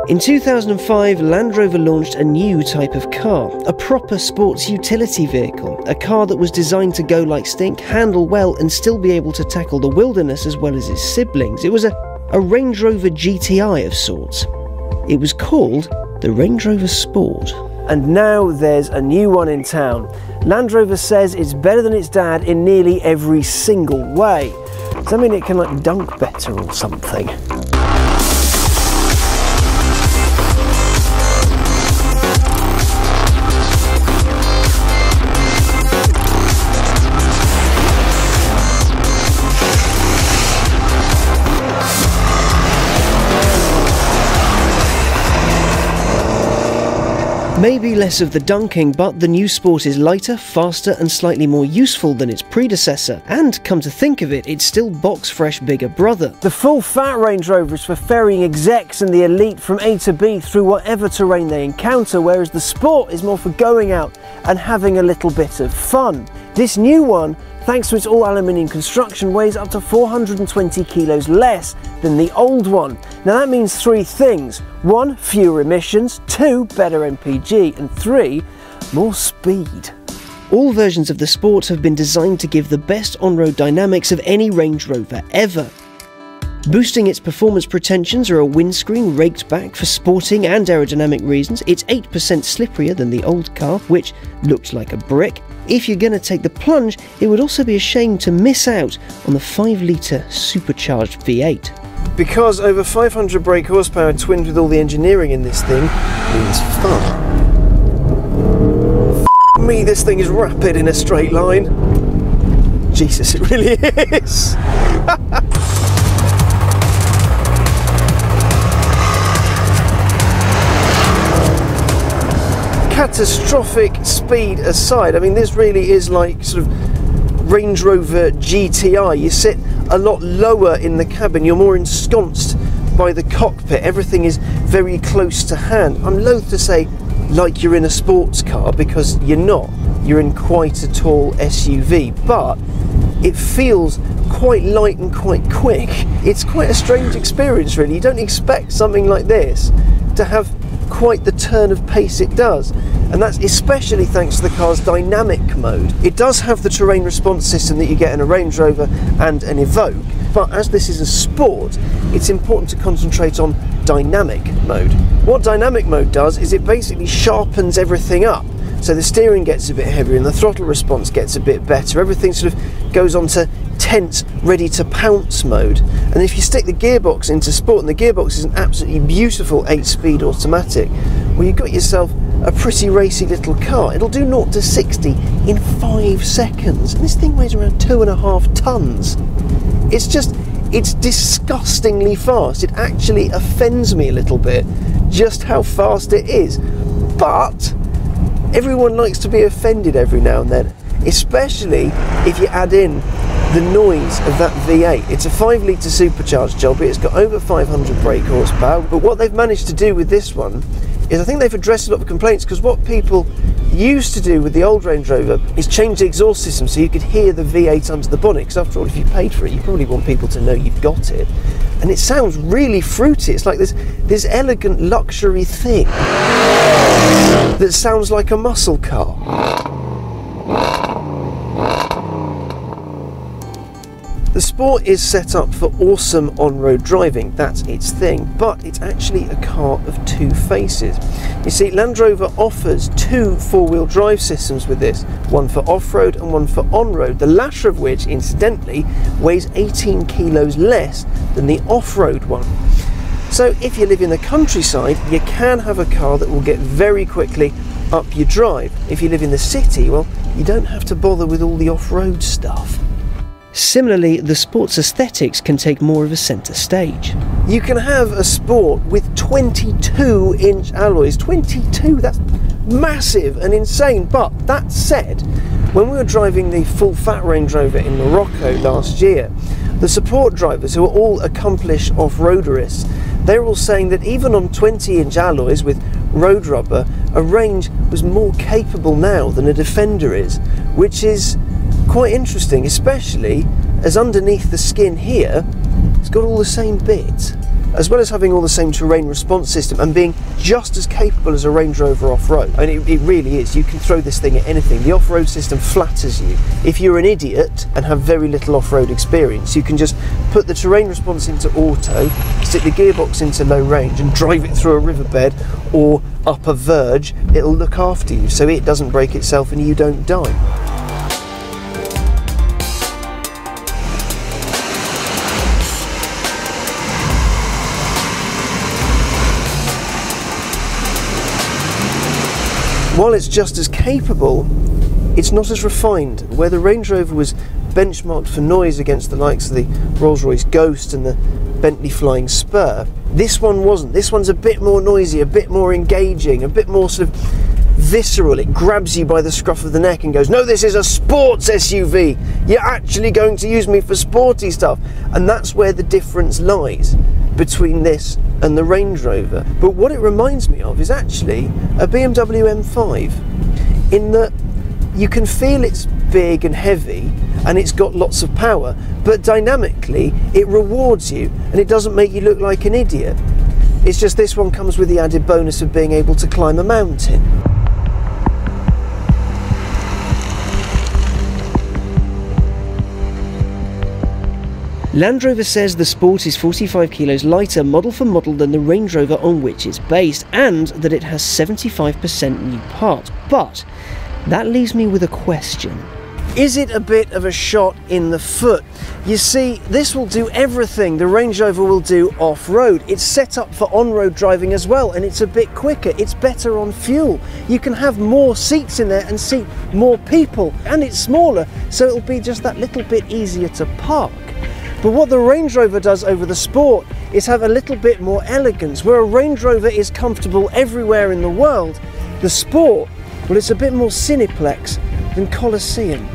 In 2005, Land Rover launched a new type of car, a proper sports utility vehicle, a car that was designed to go like stink, handle well, and still be able to tackle the wilderness as well as its siblings. It was a Range Rover GTI of sorts. It was called the Range Rover Sport. And now there's a new one in town. Land Rover says it's better than its dad in nearly every single way. Does that mean it can like dunk better or something? Maybe less of the dunking, but the new Sport is lighter, faster and slightly more useful than its predecessor. And come to think of it, it's still box fresh bigger brother. The full fat Range Rover is for ferrying execs and the elite from A to B through whatever terrain they encounter, whereas the Sport is more for going out and having a little bit of fun. This new one, thanks to its all-aluminium construction, weighs up to 420 kilos less than the old one. Now that means three things. 1, fewer emissions, 2, better MPG, and 3, more speed. All versions of the Sport have been designed to give the best on-road dynamics of any Range Rover ever. Boosting its performance pretensions are a windscreen raked back for sporting and aerodynamic reasons. It's 8% slipperier than the old car, which looked like a brick. If you're going to take the plunge, it would also be a shame to miss out on the 5-litre supercharged V8. Because over 500 brake horsepower twinned with all the engineering in this thing means fun. F me, this thing is rapid in a straight line. Jesus, it really is. Catastrophic speed aside, I mean, this really is like sort of Range Rover GTI. You sit a lot lower in the cabin, you're more ensconced by the cockpit, everything is very close to hand. I'm loath to say like you're in a sports car, because you're not. You're in quite a tall SUV, but it feels quite light and quite quick. It's quite a strange experience, really. You don't expect something like this to have quite the turn of pace it does, and that's especially thanks to the car's dynamic mode. It does have the terrain response system that you get in a Range Rover and an Evoque, but as this is a Sport, it's important to concentrate on dynamic mode. What dynamic mode does is it basically sharpens everything up. So the steering gets a bit heavier and the throttle response gets a bit better. Everything sort of goes on to tense, ready to pounce mode. And if you stick the gearbox into Sport, and the gearbox is an absolutely beautiful 8-speed automatic, well, you've got yourself a pretty racy little car. It'll do 0 to 60 in 5 seconds. And this thing weighs around 2.5 tons. It's disgustingly fast. It actually offends me a little bit just how fast it is. But everyone likes to be offended every now and then, especially if you add in the noise of that V8. It's a 5-litre supercharged job, it's got over 500 brake horsepower, but what they've managed to do with this one is I think they've addressed a lot of complaints, because what people used to do with the old Range Rover is change the exhaust system so you could hear the V8 under the bonnet, because after all, if you paid for it, you probably want people to know you've got it. And it sounds really fruity. It's like this elegant luxury thing that sounds like a muscle car. The Sport is set up for awesome on-road driving, that's its thing, but it's actually a car of two faces. You see, Land Rover offers 2 4-wheel drive systems with this, one for off-road and one for on-road, the latter of which, incidentally, weighs 18 kilos less than the off-road one. So if you live in the countryside, you can have a car that will get very quickly up your drive. If you live in the city, well, you don't have to bother with all the off-road stuff. Similarly, the Sport's aesthetics can take more of a centre stage. You can have a Sport with 22-inch alloys. 22, that's massive and insane. But that said, when we were driving the full-fat Range Rover in Morocco last year, the support drivers, who are all accomplished off-roaderists, they were all saying that even on 20-inch alloys with road rubber, a Range was more capable now than a Defender is, which is quite interesting, especially as underneath the skin here, it's got all the same bits. as well as having all the same terrain response system and being just as capable as a Range Rover off-road. I mean, it really is. You can throw this thing at anything. The off-road system flatters you. If you're an idiot and have very little off-road experience, you can just put the terrain response into auto, stick the gearbox into low range and drive it through a riverbed or up a verge. It'll look after you so it doesn't break itself and you don't die. While it's just as capable, it's not as refined. Where the Range Rover was benchmarked for noise against the likes of the Rolls-Royce Ghost and the Bentley Flying Spur, this one wasn't. This one's a bit more noisy, a bit more engaging, a bit more sort of visceral. It grabs you by the scruff of the neck and goes, no, this is a sports SUV. You're actually going to use me for sporty stuff. And that's where the difference lies between this and the Range Rover. But what it reminds me of is actually a BMW M5, in that you can feel it's big and heavy and it's got lots of power, but dynamically it rewards you and it doesn't make you look like an idiot. It's just this one comes with the added bonus of being able to climb a mountain. Land Rover says the Sport is 45 kilos lighter model for model than the Range Rover on which it's based, and that it has 75% new parts. But that leaves me with a question. Is it a bit of a shot in the foot? You see, this will do everything the Range Rover will do off-road. It's set up for on-road driving as well, and it's a bit quicker. It's better on fuel. You can have more seats in there and seat more people, and it's smaller, so it'll be just that little bit easier to park. But what the Range Rover does over the Sport is have a little bit more elegance. Where a Range Rover is comfortable everywhere in the world, the Sport, well, it's a bit more Cineplex than Colosseum.